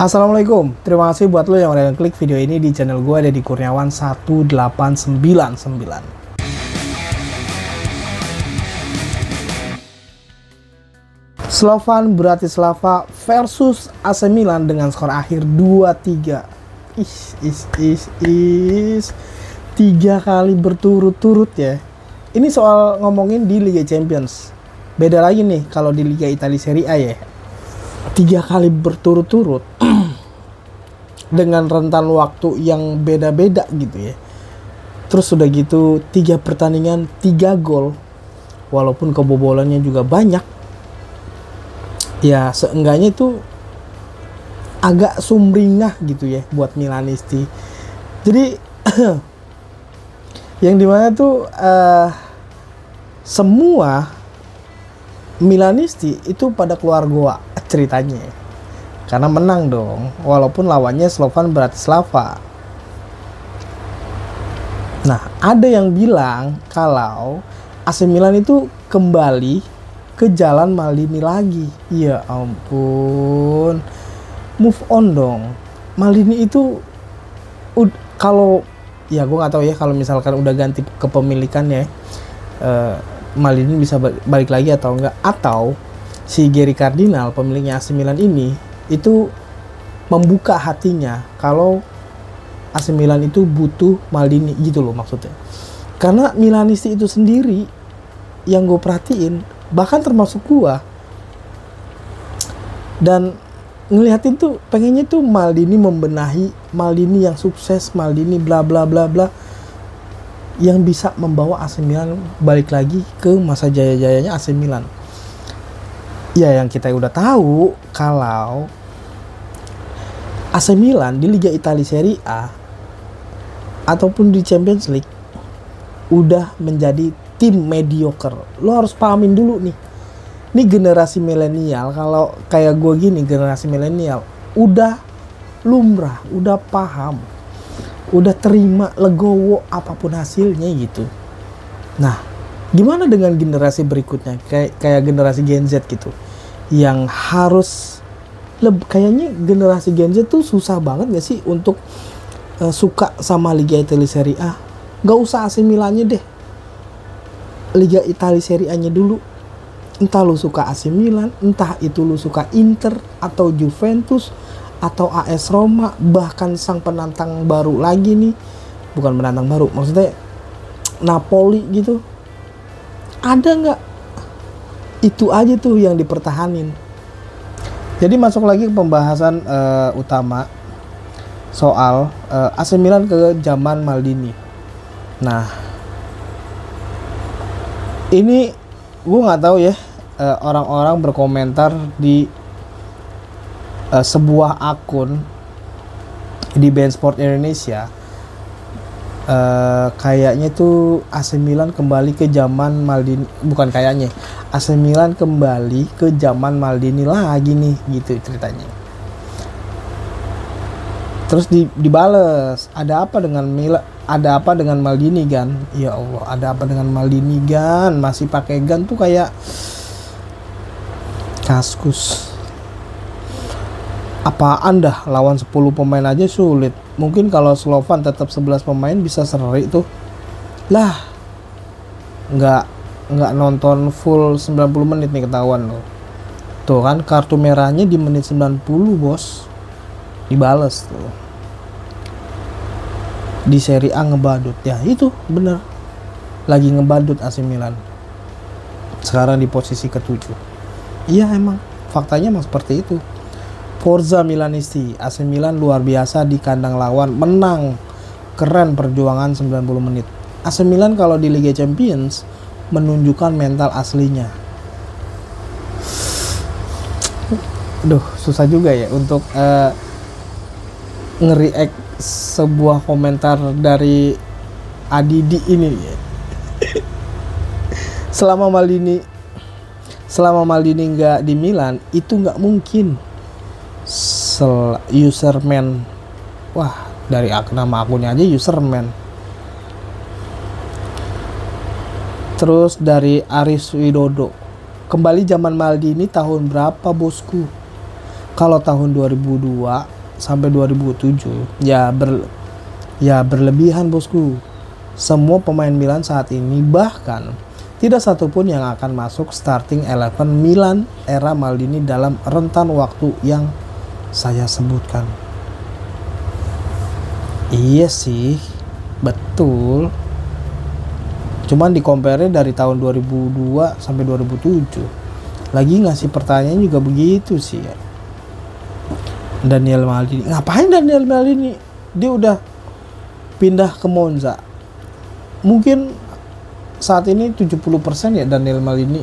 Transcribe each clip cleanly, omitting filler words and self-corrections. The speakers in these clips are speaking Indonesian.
Assalamualaikum, terima kasih buat lo yang udah klik video ini di channel gue, Deddy Kurniawan 1899. Slovan Bratislava versus AC Milan dengan skor akhir 2-3. Tiga kali berturut-turut ya. Ini soal ngomongin di Liga Champions. Beda lagi nih kalau di Liga Italia Serie A ya. 3 kali berturut-turut dengan rentan waktu yang beda-beda gitu ya. Terus udah gitu 3 pertandingan 3 gol, walaupun kebobolannya juga banyak. Ya seenggaknya itu agak sumringah gitu ya buat Milanisti. Jadi yang dimana tuh semua Milanisti itu pada keluar goa ceritanya, karena menang dong, walaupun lawannya Slovan Bratislava. Nah, ada yang bilang kalau AC Milan itu kembali ke jalan Maldini lagi. Ya ampun, move on dong. Maldini itu kalau ya gue nggak tahu ya, kalau misalkan udah ganti kepemilikannya, Maldini bisa balik lagi atau enggak, atau si Gary Cardinal pemiliknya AC Milan ini itu membuka hatinya kalau AC Milan itu butuh Maldini gitu loh maksudnya. Karena Milanisti itu sendiri yang gue perhatiin, bahkan termasuk gue, dan ngeliatin tuh pengennya tuh Maldini membenahi, Maldini yang sukses, Maldini bla bla bla bla, yang bisa membawa AC Milan balik lagi ke masa jaya-jayanya AC Milan. Ya yang kita udah tahu kalau AC Milan di Liga Italia Serie A ataupun di Champions League udah menjadi tim mediocre. Lo harus pahamin dulu nih. Ini generasi milenial, kalau kayak gue gini generasi milenial udah lumrah, udah paham, udah terima legowo apapun hasilnya gitu. Nah, gimana dengan generasi berikutnya, kayak generasi Gen Z gitu, yang harus kayaknya generasi Gen Z tuh susah banget gak sih untuk suka sama Liga Italia Serie A? Gak usah AC Milannya deh, Liga Italia Serie A-nya dulu. Entah lu suka AC Milan, entah itu lu suka Inter atau Juventus atau AS Roma, bahkan sang penantang baru lagi nih, bukan penantang baru, maksudnya Napoli gitu. Ada nggak? Itu aja tuh yang dipertahanin. Jadi masuk lagi ke pembahasan utama soal AC Milan ke zaman Maldini. Nah, ini gue nggak tahu ya, orang-orang berkomentar di sebuah akun di BeIN Sport Indonesia. Kayaknya tuh AC Milan kembali ke zaman Maldini, bukan kayaknya, AC Milan kembali ke zaman Maldini lagi nih gitu ceritanya. Terus dibales, ada apa dengan ada apa dengan Maldini Gan? Ya Allah, ada apa dengan Maldini Gan? Masih pakai Gan tuh kayak kaskus. Apaan dah, lawan 10 pemain aja sulit. Mungkin kalau Slovan tetap 11 pemain bisa seri tuh. Lah, nggak nonton full 90 menit nih ketahuan loh. Tuh kan kartu merahnya di menit 90 bos. Dibales tuh. Di Serie A ngebadut. Ya itu bener, lagi ngebadut AC Milan. Sekarang di posisi ke-7. Iya emang, faktanya emang seperti itu. Forza Milanisti, AC Milan luar biasa di kandang lawan, menang keren, perjuangan 90 menit. AC Milan kalau di Liga Champions menunjukkan mental aslinya. Duh, susah juga ya untuk nge-react sebuah komentar dari Adidi ini. Selama Maldini nggak di Milan, itu nggak mungkin. Userman, wah dari nama akunnya aja Userman. Terus dari Aris Widodo, kembali zaman Maldini tahun berapa bosku? Kalau tahun 2002 sampai 2007 ya berlebihan bosku. Semua pemain Milan saat ini, bahkan tidak satupun yang akan masuk starting 11 Milan era Maldini dalam rentan waktu yang saya sebutkan. Iya sih, betul. Cuman di compare dari tahun 2002 sampai 2007. Lagi ngasih pertanyaan juga begitu sih ya. Daniel Maldini. Ngapain Daniel Maldini? Dia udah pindah ke Monza. Mungkin saat ini 70% ya Daniel Maldini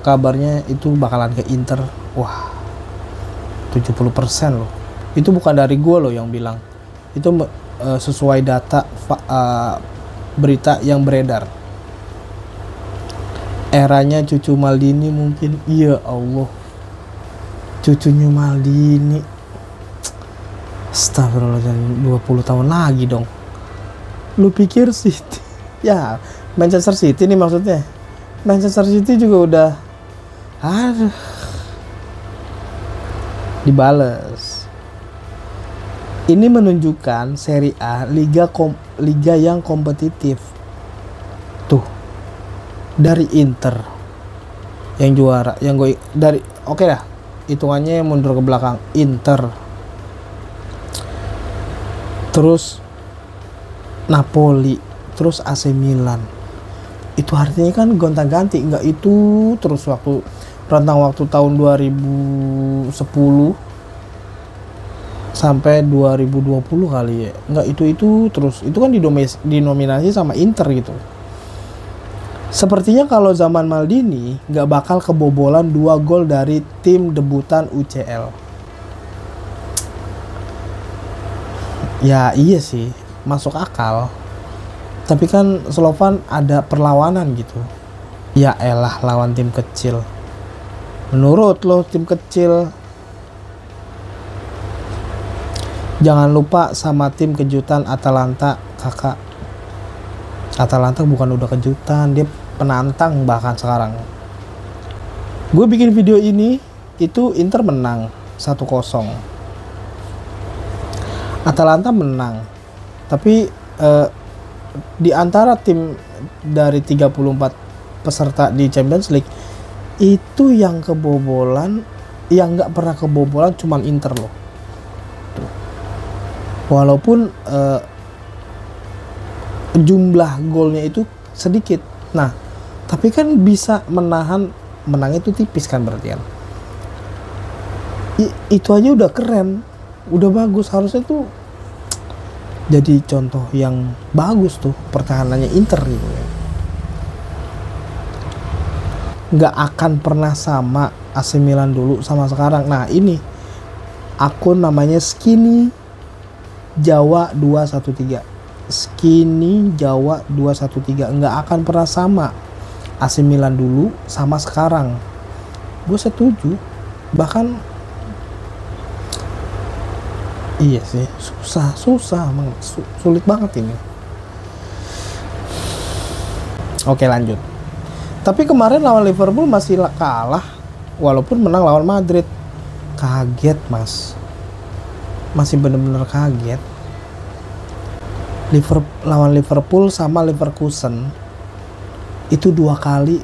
kabarnya itu bakalan ke Inter. Wah, 70% loh. Itu bukan dari gue loh yang bilang. Itu sesuai data berita yang beredar. Eranya cucu Maldini mungkin. Ya Allah, cucunya Maldini. Astagfirullahaladzim, 20 tahun lagi dong. Lu pikir City ya, Manchester City nih maksudnya. Manchester City juga udah dibales. Ini menunjukkan Serie A liga yang kompetitif. Tuh, dari Inter yang juara, yang gue dari oke dah, hitungannya mundur ke belakang Inter, terus Napoli, terus AC Milan. Itu artinya kan gonta-ganti, nggak itu terus waktu rentang waktu tahun 2010 sampai 2020 kali ya. Nggak itu terus. Itu kan dinominasi sama Inter gitu. Sepertinya kalau zaman Maldini nggak bakal kebobolan 2 gol dari tim debutan UCL. Ya iya sih, masuk akal. Tapi kan Slovan ada perlawanan gitu. Ya elah, lawan tim kecil. Menurut lo tim kecil. Jangan lupa sama tim kejutan Atalanta, kakak. Atalanta bukan udah kejutan, dia penantang bahkan sekarang. Gue bikin video ini, itu Inter menang 1-0. Atalanta menang. Tapi di antara tim dari 34 peserta di Champions League, itu yang kebobolan, yang nggak pernah kebobolan cuman Inter loh. Tuh. Walaupun jumlah golnya itu sedikit. Nah, tapi kan bisa menang itu tipis kan berarti kan. Itu aja udah keren, udah bagus. Harusnya tuh jadi contoh yang bagus tuh pertahanannya Inter gitu ya. Nggak akan pernah sama AC Milan dulu sama sekarang. Nah ini akun namanya Skinny Jawa 213. Skinny Jawa 213. Nggak akan pernah sama AC Milan dulu sama sekarang. Gue setuju. Bahkan iya sih, susah banget, sulit banget ini. Oke lanjut. Tapi kemarin lawan Liverpool masih kalah, walaupun menang lawan Madrid. Kaget mas, masih bener-bener kaget. Lawan Liverpool sama Leverkusen itu 2 kali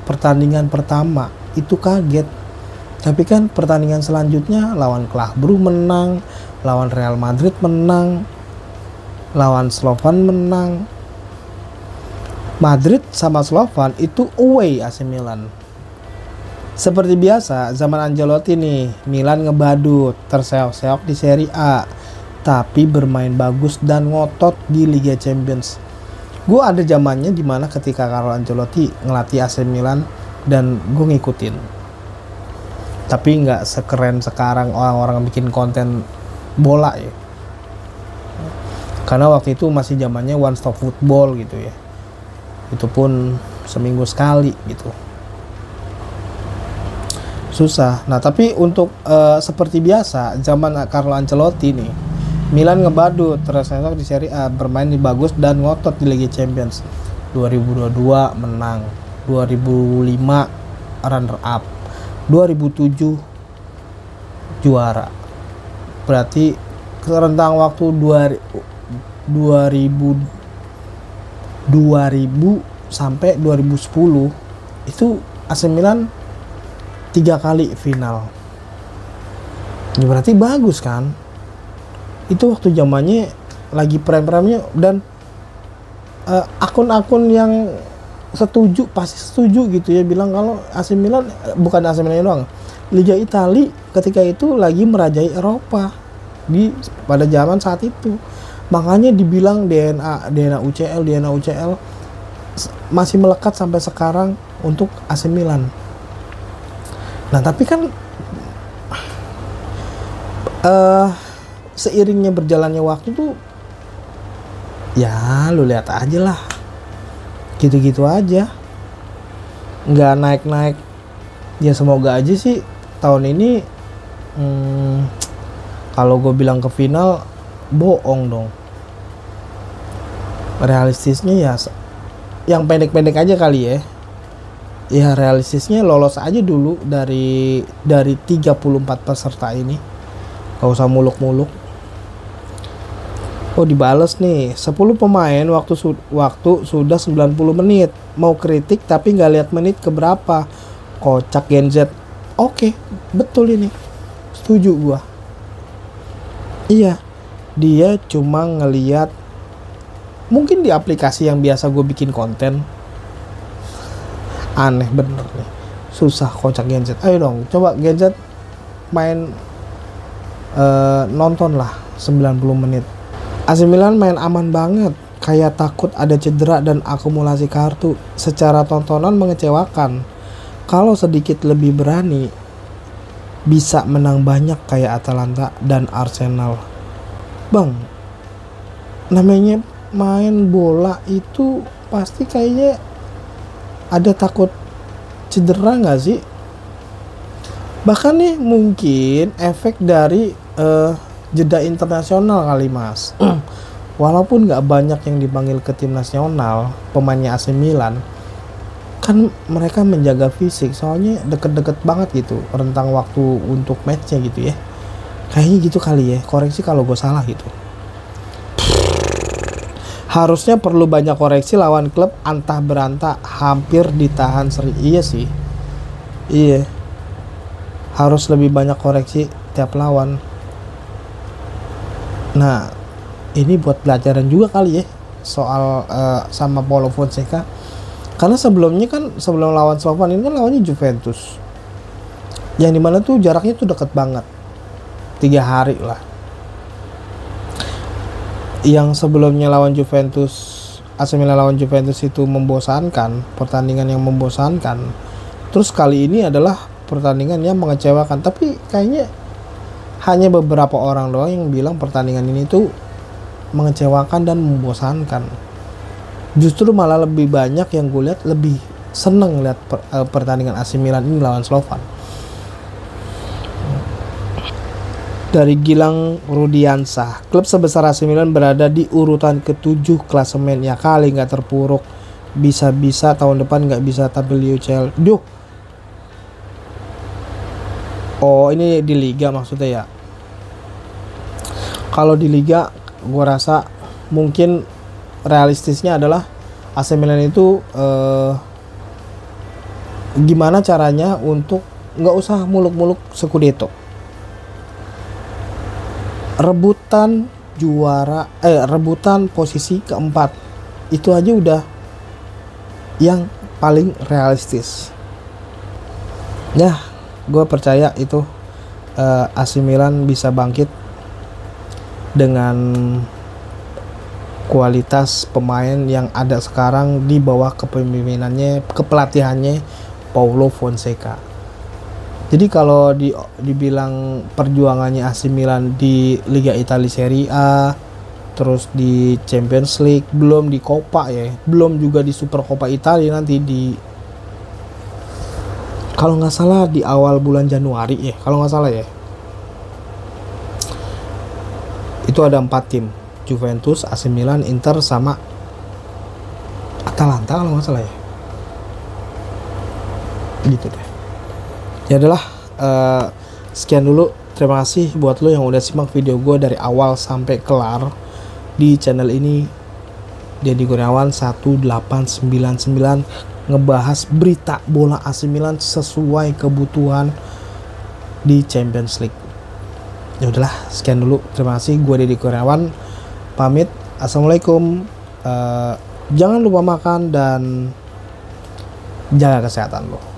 pertandingan pertama itu kaget. Tapi kan pertandingan selanjutnya lawan Club Brugge menang, lawan Real Madrid menang, lawan Slovan menang. Madrid sama Slovan itu away AC Milan. Seperti biasa zaman Ancelotti nih, Milan ngebadut, terseok-seok di Serie A, tapi bermain bagus dan ngotot di Liga Champions. Gue ada zamannya dimana ketika Carlo Ancelotti ngelatih AC Milan dan gue ngikutin. Tapi nggak sekeren sekarang orang-orang bikin konten bola ya. Karena waktu itu masih zamannya one stop football gitu ya. Itu pun seminggu sekali gitu. Susah. Nah tapi untuk seperti biasa zaman Carlo Ancelotti nih, Milan ngebadut terseok di Serie A, bermain di bagus dan ngotot di Liga Champions. 2022 menang, 2005 runner up, 2007 juara. Berarti rentang waktu 2000 sampai 2010 itu AC Milan 3 kali final. Ini berarti bagus kan? Itu waktu zamannya lagi prime-prime-nya, dan akun-akun yang setuju pasti setuju gitu ya, bilang kalau AC Milan, bukan AC Milan doang, Liga Italia ketika itu lagi merajai Eropa pada zaman saat itu. Makanya dibilang DNA UCL masih melekat sampai sekarang untuk AC Milan. Nah tapi kan seiringnya berjalannya waktu tuh ya lu lihat aja lah, gitu-gitu aja, nggak naik-naik. Ya semoga aja sih tahun ini kalau gue bilang ke final bohong dong. Realistisnya ya yang pendek-pendek aja kali ya. Ya realistisnya lolos aja dulu dari 34 peserta ini. Gak usah muluk-muluk. Oh dibales nih, 10 pemain waktu sudah 90 menit. Mau kritik tapi nggak lihat menit keberapa. Kocak Gen Z. Oke, betul ini. Setuju gua. Iya, dia cuma ngelihat mungkin di aplikasi yang biasa gue bikin konten. Aneh bener nih. Susah kocak Gen Z. Ayo dong, coba Gen Z main nonton lah 90 menit. AC Milan main aman banget, kayak takut ada cedera dan akumulasi kartu. Secara tontonan mengecewakan. Kalau sedikit lebih berani, bisa menang banyak kayak Atalanta dan Arsenal. Bang, namanya main bola itu pasti kayaknya ada takut cedera nggak sih? Bahkan nih mungkin efek dari jeda internasional kali mas. Walaupun nggak banyak yang dipanggil ke tim nasional pemainnya AC Milan, kan mereka menjaga fisik, soalnya deket-deket banget gitu rentang waktu untuk matchnya gitu ya. Kayaknya gitu kali ya, koreksi kalau gue salah gitu. Harusnya perlu banyak koreksi lawan klub antah berantah hampir ditahan seri. Iya sih, iya, harus lebih banyak koreksi tiap lawan. Nah ini buat pelajaran juga kali ya soal sama Paulo Fonseca. Karena sebelumnya kan, sebelum lawan Slovan ini kan lawannya Juventus, yang dimana tuh jaraknya tuh deket banget, 3 hari lah. Yang sebelumnya lawan Juventus, AC Milan lawan Juventus itu membosankan, pertandingan yang membosankan. Terus kali ini adalah pertandingan yang mengecewakan. Tapi kayaknya hanya beberapa orang doang yang bilang pertandingan ini tuh mengecewakan dan membosankan. Justru malah lebih banyak yang gue lihat lebih seneng lihat pertandingan AC Milan ini lawan Slovan. Dari Gilang Rudiansah, klub sebesar AC Milan berada di urutan ke-7 klasemen. Ya kali nggak terpuruk, bisa-bisa tahun depan nggak bisa tampil di UCL. Duh. Oh ini di Liga maksudnya ya. Kalau di Liga gue rasa mungkin realistisnya adalah AC Milan itu gimana caranya untuk nggak usah muluk-muluk Scudetto, rebutan juara, rebutan posisi keempat, itu aja udah yang paling realistis. Nah gue percaya itu AC Milan bisa bangkit dengan kualitas pemain yang ada sekarang di bawah kepemimpinannya, kepelatihannya Paulo Fonseca. Jadi kalau dibilang perjuangannya AC Milan di Liga Italia Serie A, terus di Champions League, belum di Coppa ya, belum juga di Super Coppa Italia nanti di, kalau nggak salah di awal bulan Januari ya, kalau nggak salah ya. Itu ada 4 tim, Juventus, AC Milan, Inter, sama Atalanta kalau nggak salah ya. Gitu deh. Ya adalah sekian dulu terima kasih buat lo yang udah simak video gue dari awal sampai kelar di channel ini. Deddy Kurniawan 1899 ngebahas berita bola AC Milan sesuai kebutuhan di Champions League. Ya udahlah, sekian dulu. Terima kasih. Gue Deddy Kurniawan pamit. Assalamualaikum. Jangan lupa makan dan jaga kesehatan lo.